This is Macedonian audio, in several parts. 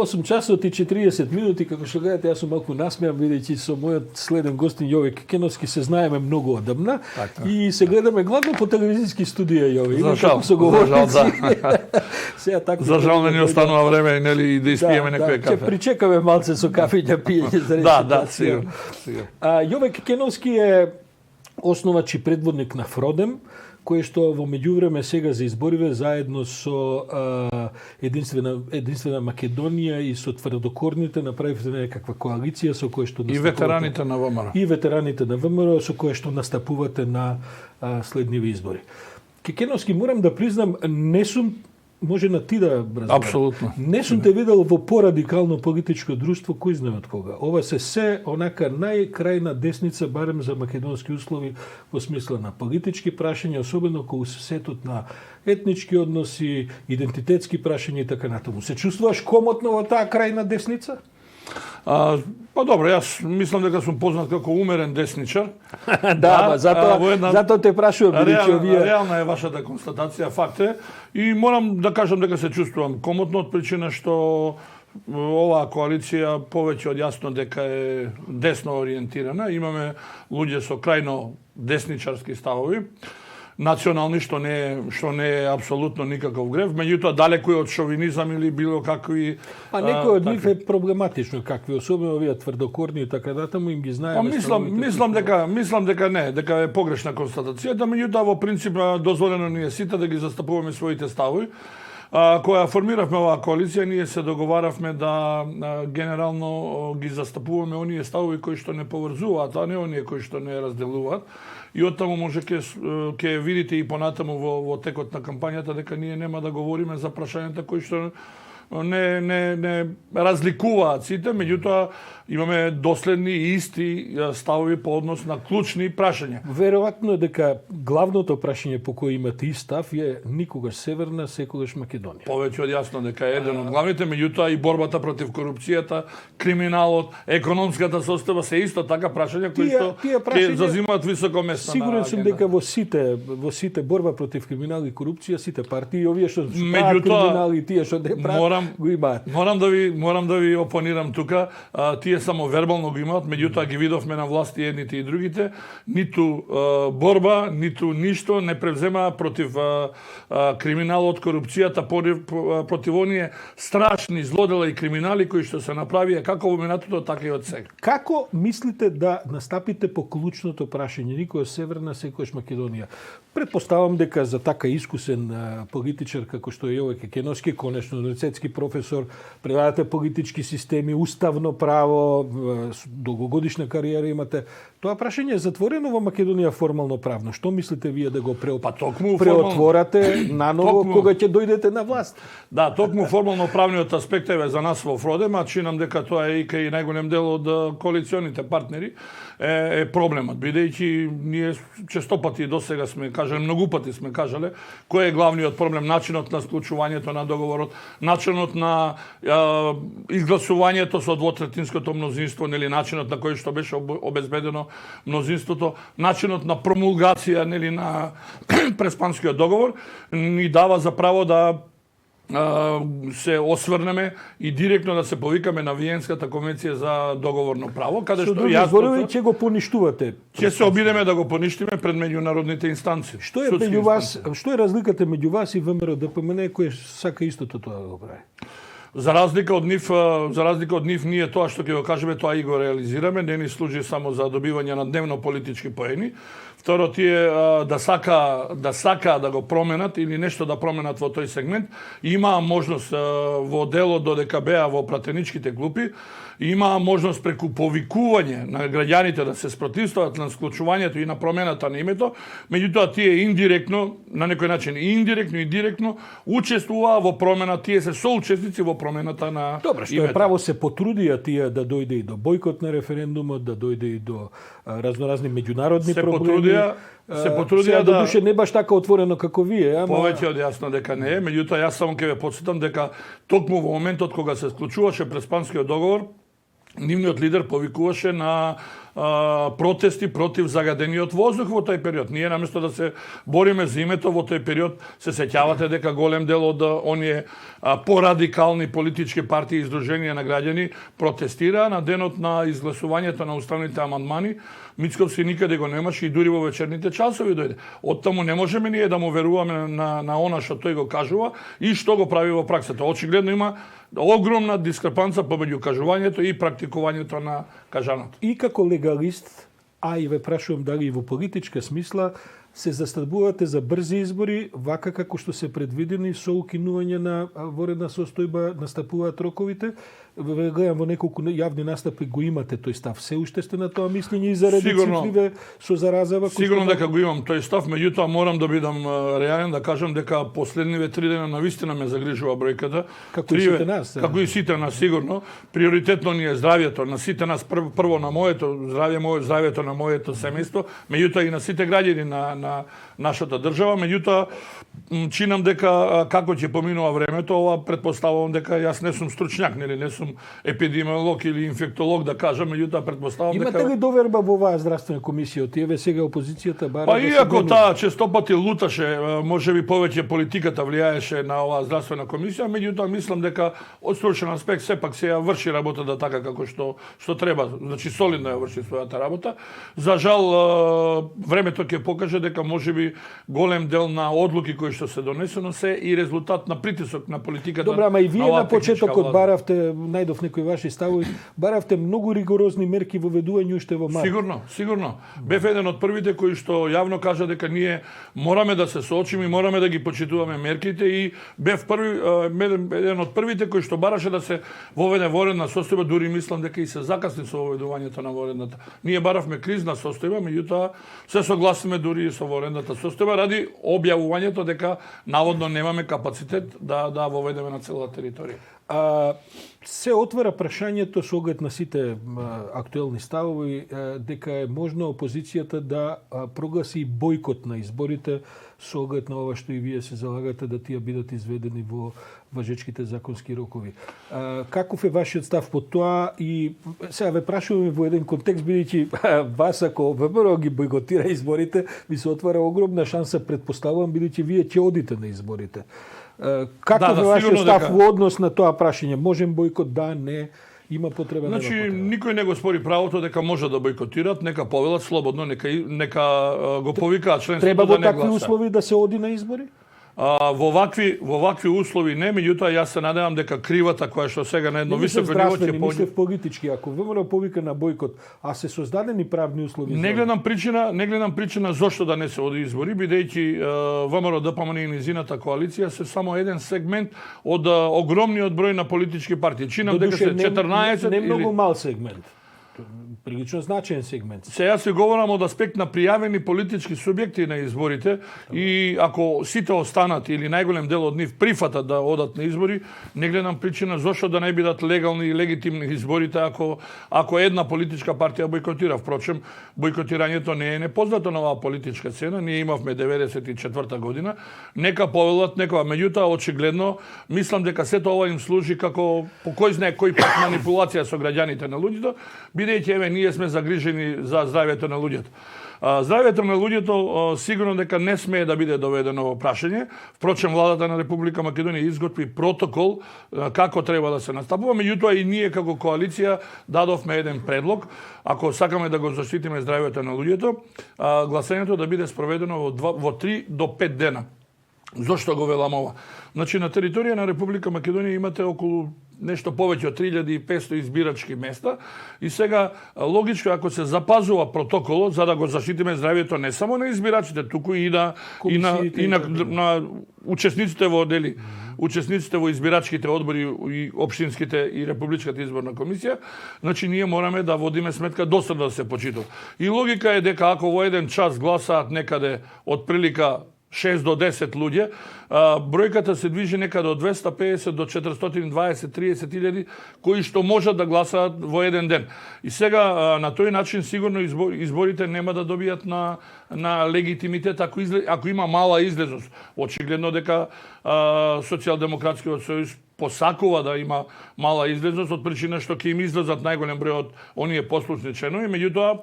8 часот и 40 минути, како што гледате, јас сум малку насмеан, бидејќи со мојот следен гостин Јове Кекеновски се знаеме многу одамна и се гледаме главно по телевизиски студија, Јове. За жал, да. Сега така. За жал не ни останува време, нели, и да испиеме некој кафе. Ќе причекаме малце со кафење пиење за речитација. Да, сигурно. Јове Кекеновски е основач и предводник на Фродем, кој што во меѓувреме сега за избориве заедно со единствена Македонија и со тврдокорните направивте некаква коалиција со која што и ветераните на ВМРО. И ветераните на ВМРО со која што настапувате на следниви избори. Кекеновски, морам да признам, не сум, може на ти да разберам. Апсолутно. Не сум те видел во порадикално политичко друштво, кој знае од кога. Ова се онака најкрајна десница, барем за македонски услови, во смисла на политички прашања, особено кога се сетот на етнички односи, идентитетски прашања и така натаму. Се чувствуваш комотно во таа крајна десница? Па добро, јас мислам дека сум познат како умерен десничар. Да, затоа те прашувам, бидејќи овие реална е вашата констатација, факт е, и морам да кажам дека се чувствувам комотно од причина што оваа коалиција повеќе од јасно дека е десно ориентирана. Имаме луѓе со крајно десничарски ставови, национални, што не е апсолутно никаков грев, меѓутоа далеку е од шовинизам или било какви. Некој од нив е проблематично, какви особено овие тврдокорни и така натаму им ги знаеме. Мислам дека не, дека е погрешна констатација, да меѓутоа во принцип дозволено ни е сите да ги застапуваме своите ставови. Која формиравме оваа коалиција, ние се договаравме да генерално ги застапуваме оние ставови кои што не поврзуваат, а не оние кои што не разделуваат. И оттаму може ќе видите и понатаму во текот на кампањата дека ние нема да говориме за прашањата кои што не разликуваат сите, меѓутоа имаме доследни и исти ставови по однос на клучни прашања. Веројатно е дека главното прашање по кој имате и став е никогаш Северна, секогаш Македонија. Повеќе од јасно дека е еден од главните, меѓутоа и борбата против корупцијата, криминалот, економската состојба се исто така прашања кои што ќе зазимаат високо место. Сигурен сум дека во сите борба против криминал и корупција, сите партии, овие што прават криминал и тие што не прават, го имаат. Морам да ви опонирам тука, тие само вербално го имаат, меѓутоа ги видовме на власти едните и другите, ниту борба, ниту ништо не превзема против криминалот, корупцијата, против оние страшни злодела и криминали кои што се направија како во минатото, така и од сега. Како мислите да настапите по клучното прашање, никој Северна, секојаш Македонија? Предпоставам дека за така искусен политичар како што е Јове Кекеновски, конечно универзитетски професор, предавате политички системи, уставно право, долгогодишна кариера имате. Тоа прашање е затворено во Македонија формално правно. Што мислите вие да го преотворате наново кога ќе дојдете на власт? Да, токму формално правниот аспект е за нас во Фродем, а чинам дека тоа е и кај најголем дел од коалиционите партнери е проблемот, бидејќи ние честопати досега сме кажале, многу пати сме кажале, кој е главниот проблем, начинот на склучувањето на договорот, начинот на изгласувањето со двотретинското мнозинство, нели начинот на кој што беше обезбедено мнозинството, начинот на промулгација, нели на Преспанскиот договор ни дава за право да се осврнеме и директно да се повикаме на Виенската конвенција за договорно право, каде што јасно ќе го поништувате. Ќе се обидеме да го поништиме пред меѓународните инстанции. Што е меѓу вас, што е разликата меѓу вас и ВМРО ДПМН кој сака истото тоа да го прави? За разлика од нив, ние тоа што ќе го кажеме, тоа и го реализираме, не ни служи само за добивање на дневно политички поени. Второ, тие да сака да го променат или нешто да променат во тој сегмент, имаа можност во делот додека беа во пратеничките клупи, имаа можност преку повикување на граѓаните да се спротивстават на склучувањето и на промената на името, меѓутоа тие индиректно, на некој начин индиректно и директно учествуваа во промена, тие се соучесници во промената на името. Добро, што е право се потрудија тие да дојде и до бојкот на референдумот, да дојде и до разноразни меѓународни проблеми. Се потрудија да душе не баш така отворено како вие, ама повеќе од јасно дека не е, меѓутоа јас само ќе ве потсетам дека токму во моментот кога се склучуваше Преспанскиот договор, нивниот лидер повикуваше на протести против загадениот воздух во тој период. Ние наместо да се бориме за името во тој период, се сеќавате дека голем дел од оние порадикални политички партии и издруженија на граѓани протестираа на денот на изгласувањето на уставните амандмани. Мицковски никаде го немаше и дури во вечерните часови дојде. Оттаму не можеме ние да му веруваме на она што тој го кажува и што го прави во праксата. Очигледно има огромна дискрепанца помеѓу кажувањето и практикувањето на кажаното. И како легалист, а и ве прашувам дали и во политичка смисла, се застабувате за брзи избори, вака како што се предвидени со укинување на воредна состојба, настапуваат роковите. Ве гледам во неколку јавни настапи го имате тој став. Се уште сте на тоа мислење и заради цифриве со заразава? Сигурно дека го имам тој став, меѓутоа морам да бидам реален, да кажам дека последниве 3 дена навистина ме загрижува бројката. Како и сите нас. Како и сите нас, сигурно. Приоритетно ни е здравјето на сите нас, прво на моето здравјето на моето семејство, меѓутоа и на сите граѓани на нашата држава, меѓутоа чинам дека како ќе поминува времето, ова претпоставувам дека јас не сум стручњак, нели, не сум епидемиолог или инфектолог да кажам, меѓутоа претпоставувам дека имате ли доверба во оваа здравствена комисија? Од еве сега опозицијата бара па да иако таа честопати луташе, можеби повеќе политиката влијаеше на оваа здравствена комисија, меѓутоа мислам дека од стручен аспект сепак се ја врши работата така како што треба, значи солидно ја врши својата работа. За жал времето ќе покаже дека можеби голем дел на одлуки кои што се донесено се и резултат на притисок на политиката. Добра, ама и вие на почетокот влада. баравте, најдов некои ваши ставови, баравте многу ригорозни мерки во ведување уште во март. Сигурно. Бев еден од првите кои што јавно кажа дека ние мораме да се соочиме и мораме да ги почитуваме мерките и бев еден од првите кои што бараше да се воведе воредна состојба, дури мислам дека и се закасни со воведувањето на воредната. Ние баравме кризна состојба, меѓутоа се согласиме дури и со воредната состојба ради објавувањето дека наводно немаме капацитет да воведеме на целата територија. Се отвара прашањето со оглед на сите актуелни ставови дека е можно опозицијата да прогласи бойкот на изборите со оглед на ова што и вие се залагате да тие бидат изведени во важечките законски рокови. Каков е вашиот став по тоа и сега ве прашуваме во еден контекст бидејќи вас ако ВМРО ги бойкотира изборите, ви се отвара огромна шанса, предпоставувам, бидејќи вие ќе одите на изборите. Каков е вашиот став во однос на тоа прашање? Можем бойкот, да, не, има потреба, нема Значи, потреба? никој не го спори правото дека може да бойкотират, нека повелат слободно, нека го повикаат членството Треба да во не такви гласа. услови да се оди на избори? Во вакви услови не, меѓутоа јас се надевам дека кривата која што сега на едно Не мислев високо ниво ќе здравствени, поѓе. мислев политички. Ако ВМРО повика на бойкот, а се создадени правни услови Не гледам причина зошто да не се оди избори, бидејќи ВМРО ДПМН и низината коалиција се само еден сегмент од огромниот број на политички партии. Чинам дека се 14 не многу или мал сегмент. Прилично значаен сегмент. Сега се говорам од аспект на пријавени политички субјекти на изборите и ако сите останат или најголем дел од нив прифатат да одат на избори, не гледам причина зошто да не бидат легални и легитимни изборите ако една политичка партија бойкотира. Впрочем, бойкотирањето не е непознато на оваа политичка сцена. Ние имавме 94 година. Нека повелат некоја. Меѓутоа, очигледно, мислам дека сето ова им служи како по кој знае кој пат манипулација со граѓаните на луѓето, бидејќи еве ние сме загрижени за здравјето на луѓето. Здравјето на луѓето сигурно дека не смее да биде доведено во прашање. Впрочем, владата на Република Македонија изготви протокол како треба да се настапува, меѓутоа и ние како коалиција дадовме еден предлог, ако сакаме да го заштитиме здравјето на луѓето, гласањето да биде спроведено во 3 до 5 дена. Зошто го велам ова? Значи, на територија на Република Македонија имате околу нешто повеќе од 3500 избирачки места и сега логичко ако се запазува протоколот за да го заштитиме здравјето не само на избирачите, туку и на учесниците во дели, учесниците во избирачките одбори и општинските и републичката изборна комисија, значи ние мораме да водиме сметка доследно да се почитува. И логика е дека ако во еден час гласаат некаде од прилика 6 до 10 луѓе, бројката се движи некаде од 250 до 420-30 илјади кои што можат да гласаат во еден ден. И сега на тој начин сигурно изборите нема да добијат на легитимитет ако има мала излезност. Очигледно дека Социјалдемократскиот сојуз посакува да има мала излезност од причина што ќе им излезат најголем број од оние послушни членови, меѓутоа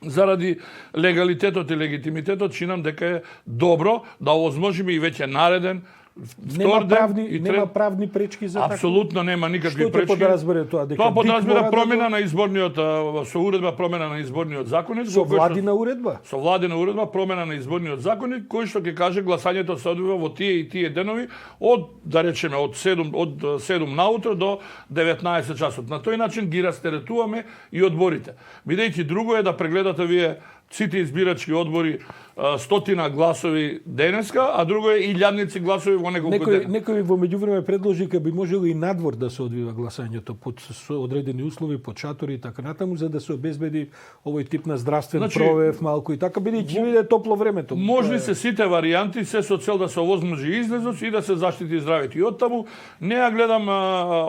заради легалитетот и легитимитетот чинам дека е добро да овозможиме и веќе нареден Нема правни пречки за така. Апсолутно нема никакви Што пречки. Што подразбира тоа? Дека Тоа подразбира ДИК промена на изборниот со уредба промена на изборниот законник, со владина уредба. Со владина уредба промена на изборниот законник кој што ќе каже гласањето се одвива во тие и тие денови од да речеме од 7 наутро до 19 часот. На тој начин ги растеретуваме и одборите. Бидејќи друго е да прегледате вие сите избирачки одбори стотина гласови денеска, а друго е илјадници гласови во неколку дена. Некој во меѓувреме предложи дека би можело и надвор да се одвива гласањето под одредени услови, под шатори и така натаму, за да се обезбеди овој тип на здравствен провев малку и така, бидејќи биде топло времето. Можни се сите варијанти, се со цел да се овозможи излезност и да се заштити здравето. И оттаму не ја гледам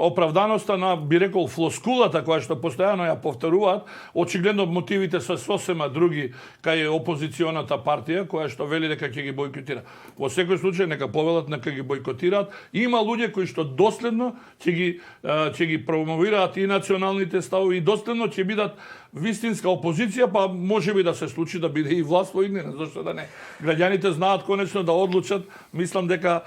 оправданоста на, би рекол, флоскулата која што постојано ја повторуваат. Очигледно мотивите се сосема други кај опозиционата партија која што вели дека ќе ги бойкотира. Во секој случај нека повелат, нека ги бойкотираат. Има луѓе кои што доследно ќе ги промовираат и националните ставови и доследно ќе бидат вистинска опозиција, па можеби да се случи да биде и власт во иднина, зашто да не. Граѓаните знаат конечно да одлучат, мислам дека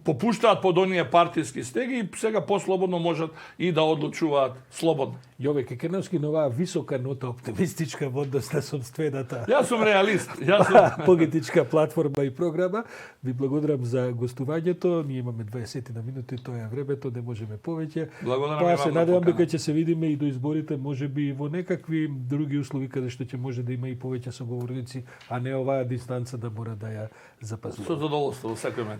попуштаат под оние партиски стеги и сега послободно можат и да одлучуваат слободно. Јове Кекеновски на оваа висока нота оптимистичка во однос на собствената. Јас сум реалист. Политичка платформа и програма. Ви благодарам за гостувањето. Ние имаме 20 на минути, тоа е времето, не можеме повеќе. Па се надевам дека ќе се видиме и до изборите, можеби и во некакви други услови каде што ќе може да има и повеќе соговорници, а не оваа дистанца да мора да ја запазува. Со задоволство, во секој момент.